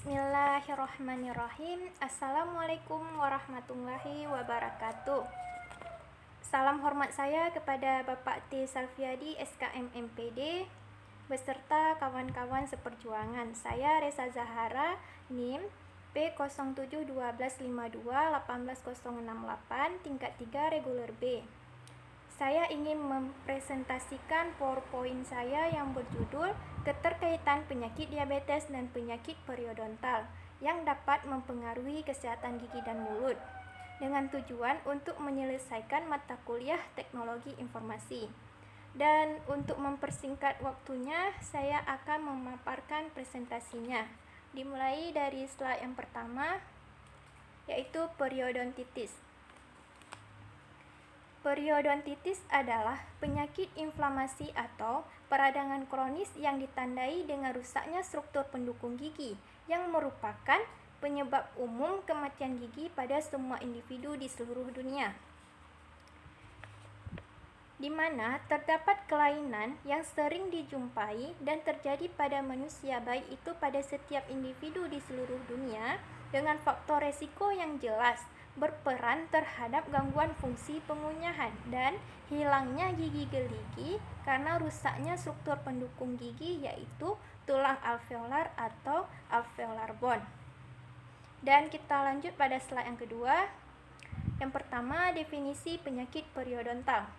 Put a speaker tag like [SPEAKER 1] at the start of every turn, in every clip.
[SPEAKER 1] Bismillahirrahmanirrahim. Assalamualaikum warahmatullahi wabarakatuh. Salam hormat saya kepada Bapak T. Salfiadi, SKM MPD, beserta kawan-kawan seperjuangan. Saya Reza Zahara, NIM P0712521868, tingkat 3 reguler B. Saya ingin mempresentasikan PowerPoint saya yang berjudul Keterkaitan Penyakit Diabetes dan Penyakit Periodontal yang dapat mempengaruhi kesehatan gigi dan mulut, dengan tujuan untuk menyelesaikan mata kuliah Teknologi Informasi. Dan untuk mempersingkat waktunya, saya akan memaparkan presentasinya. Dimulai dari slide yang pertama, yaitu periodontitis. Periodontitis adalah penyakit inflamasi atau peradangan kronis yang ditandai dengan rusaknya struktur pendukung gigi yang merupakan penyebab umum kematian gigi pada semua individu di seluruh dunia, di mana terdapat kelainan yang sering dijumpai dan terjadi pada manusia, baik itu pada setiap individu di seluruh dunia, dengan faktor resiko yang jelas berperan terhadap gangguan fungsi pengunyahan dan hilangnya gigi gerigi karena rusaknya struktur pendukung gigi, yaitu tulang alveolar atau alveolar bone. Dan kita lanjut pada slide yang kedua. Yang pertama, definisi penyakit periodontal.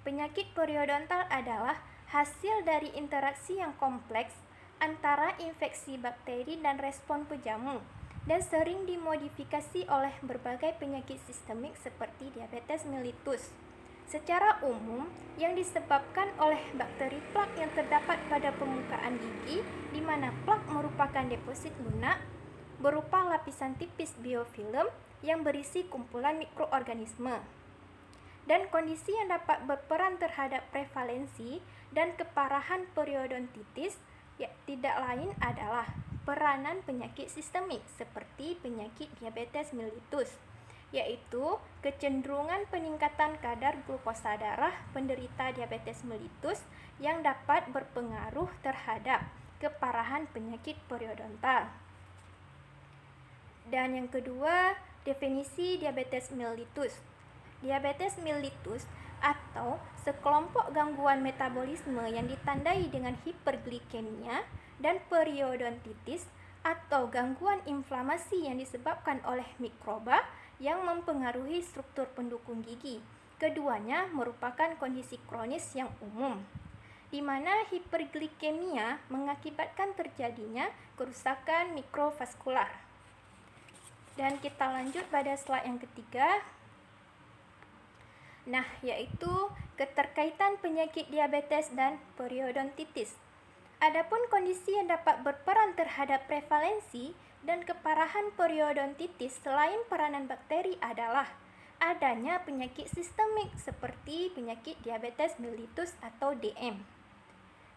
[SPEAKER 1] Penyakit periodontal adalah hasil dari interaksi yang kompleks antara infeksi bakteri dan respon pejamu, dan sering dimodifikasi oleh berbagai penyakit sistemik seperti diabetes mellitus. Secara umum, yang disebabkan oleh bakteri plak yang terdapat pada permukaan gigi, di mana plak merupakan deposit lunak berupa lapisan tipis biofilm yang berisi kumpulan mikroorganisme. Dan kondisi yang dapat berperan terhadap prevalensi dan keparahan periodontitis tidak lain adalah peranan penyakit sistemik seperti penyakit diabetes mellitus, yaitu kecenderungan peningkatan kadar glukosa darah penderita diabetes mellitus yang dapat berpengaruh terhadap keparahan penyakit periodontal. Dan yang kedua, definisi diabetes mellitus. Diabetes mellitus atau sekelompok gangguan metabolisme yang ditandai dengan hiperglikemia dan periodontitis atau gangguan inflamasi yang disebabkan oleh mikroba yang mempengaruhi struktur pendukung gigi. Keduanya merupakan kondisi kronis yang umum, di mana hiperglikemia mengakibatkan terjadinya kerusakan mikrovaskular. Dan kita lanjut pada slide yang ketiga. Yaitu keterkaitan penyakit diabetes dan periodontitis. Adapun kondisi yang dapat berperan terhadap prevalensi dan keparahan periodontitis selain peranan bakteri adalah adanya penyakit sistemik seperti penyakit diabetes mellitus atau DM.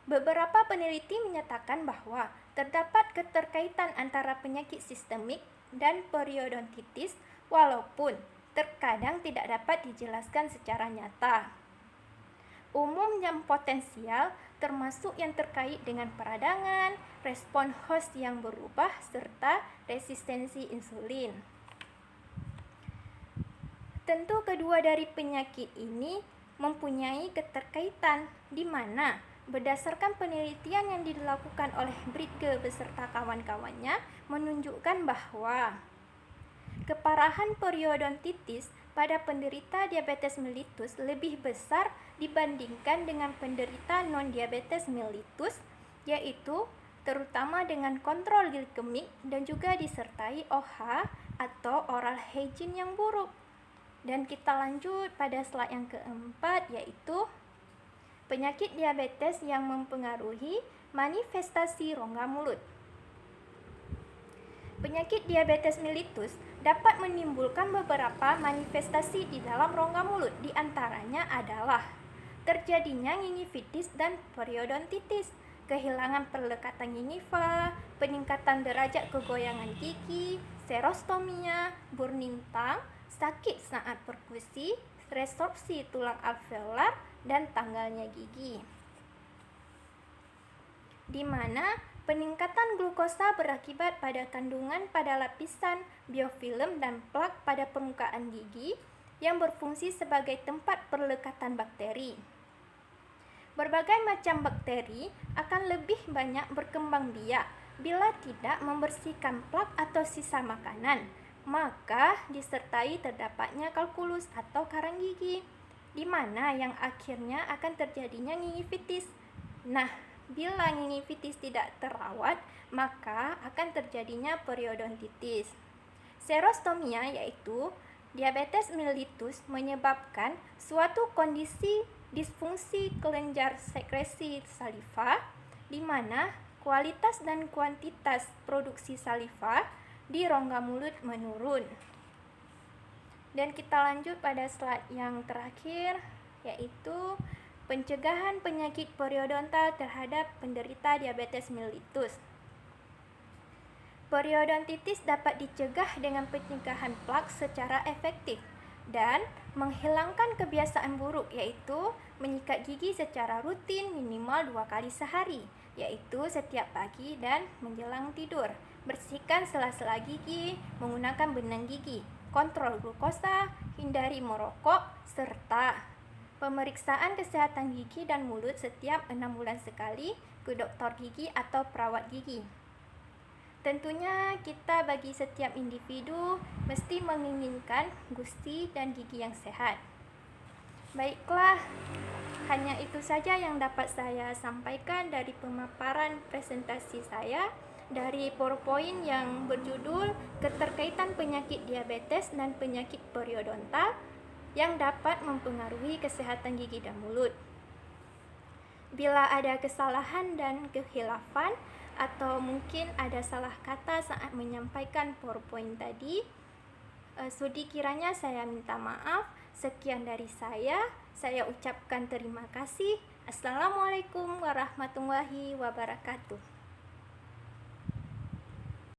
[SPEAKER 1] Beberapa peneliti menyatakan bahwa terdapat keterkaitan antara penyakit sistemik dan periodontitis, walaupun terkadang tidak dapat dijelaskan secara nyata. Umum yang potensial termasuk yang terkait dengan peradangan, respon host yang berubah, serta resistensi insulin. Tentu kedua dari penyakit ini mempunyai keterkaitan, di mana berdasarkan penelitian yang dilakukan oleh Bridge beserta kawan-kawannya menunjukkan bahwa keparahan periodontitis pada penderita diabetes mellitus lebih besar dibandingkan dengan penderita non-diabetes mellitus, yaitu terutama dengan kontrol glikemik dan juga disertai OH atau oral hygiene yang buruk. Dan kita lanjut pada slide yang keempat, yaitu penyakit diabetes yang mempengaruhi manifestasi rongga mulut. Penyakit diabetes mellitus dapat menimbulkan beberapa manifestasi di dalam rongga mulut. Di antaranya adalah terjadinya gingivitis dan periodontitis, kehilangan perlekatan gingiva, peningkatan derajat kegoyangan gigi, serostomia, burning tongue, sakit saat perkusi, resorpsi tulang alveolar, dan tanggalnya gigi. Di mana Peningkatan glukosa berakibat pada kandungan pada lapisan biofilm dan plak pada permukaan gigi yang berfungsi sebagai tempat perlekatan bakteri. Berbagai macam bakteri akan lebih banyak berkembang biak bila tidak membersihkan plak atau sisa makanan, maka disertai terdapatnya kalkulus atau karang gigi, di mana yang akhirnya akan terjadinya gingivitis. Nah, bila gingivitis tidak terawat, maka akan terjadinya periodontitis. Serostomia yaitu diabetes mellitus menyebabkan suatu kondisi disfungsi kelenjar sekresi saliva di mana kualitas dan kuantitas produksi saliva di rongga mulut menurun. Dan kita lanjut pada slide yang terakhir, yaitu pencegahan penyakit periodontal terhadap penderita diabetes mellitus. Periodontitis dapat dicegah dengan pencegahan plak secara efektif dan menghilangkan kebiasaan buruk, yaitu menyikat gigi secara rutin minimal 2 kali sehari, yaitu setiap pagi dan menjelang tidur. Bersihkan sela-sela gigi menggunakan benang gigi, kontrol glukosa, hindari merokok, serta pemeriksaan kesehatan gigi dan mulut setiap 6 bulan sekali ke dokter gigi atau perawat gigi. Tentunya kita bagi setiap individu mesti menginginkan gusti dan gigi yang sehat. Baiklah, hanya itu saja yang dapat saya sampaikan dari pemaparan presentasi saya dari PowerPoint yang berjudul Keterkaitan Penyakit Diabetes dan Penyakit Periodontal yang dapat mempengaruhi kesehatan gigi dan mulut. Bila ada kesalahan dan kekhilafan atau mungkin ada salah kata saat menyampaikan PowerPoint tadi, sudi kiranya saya minta maaf. Sekian dari saya ucapkan terima kasih. Assalamualaikum warahmatullahi wabarakatuh.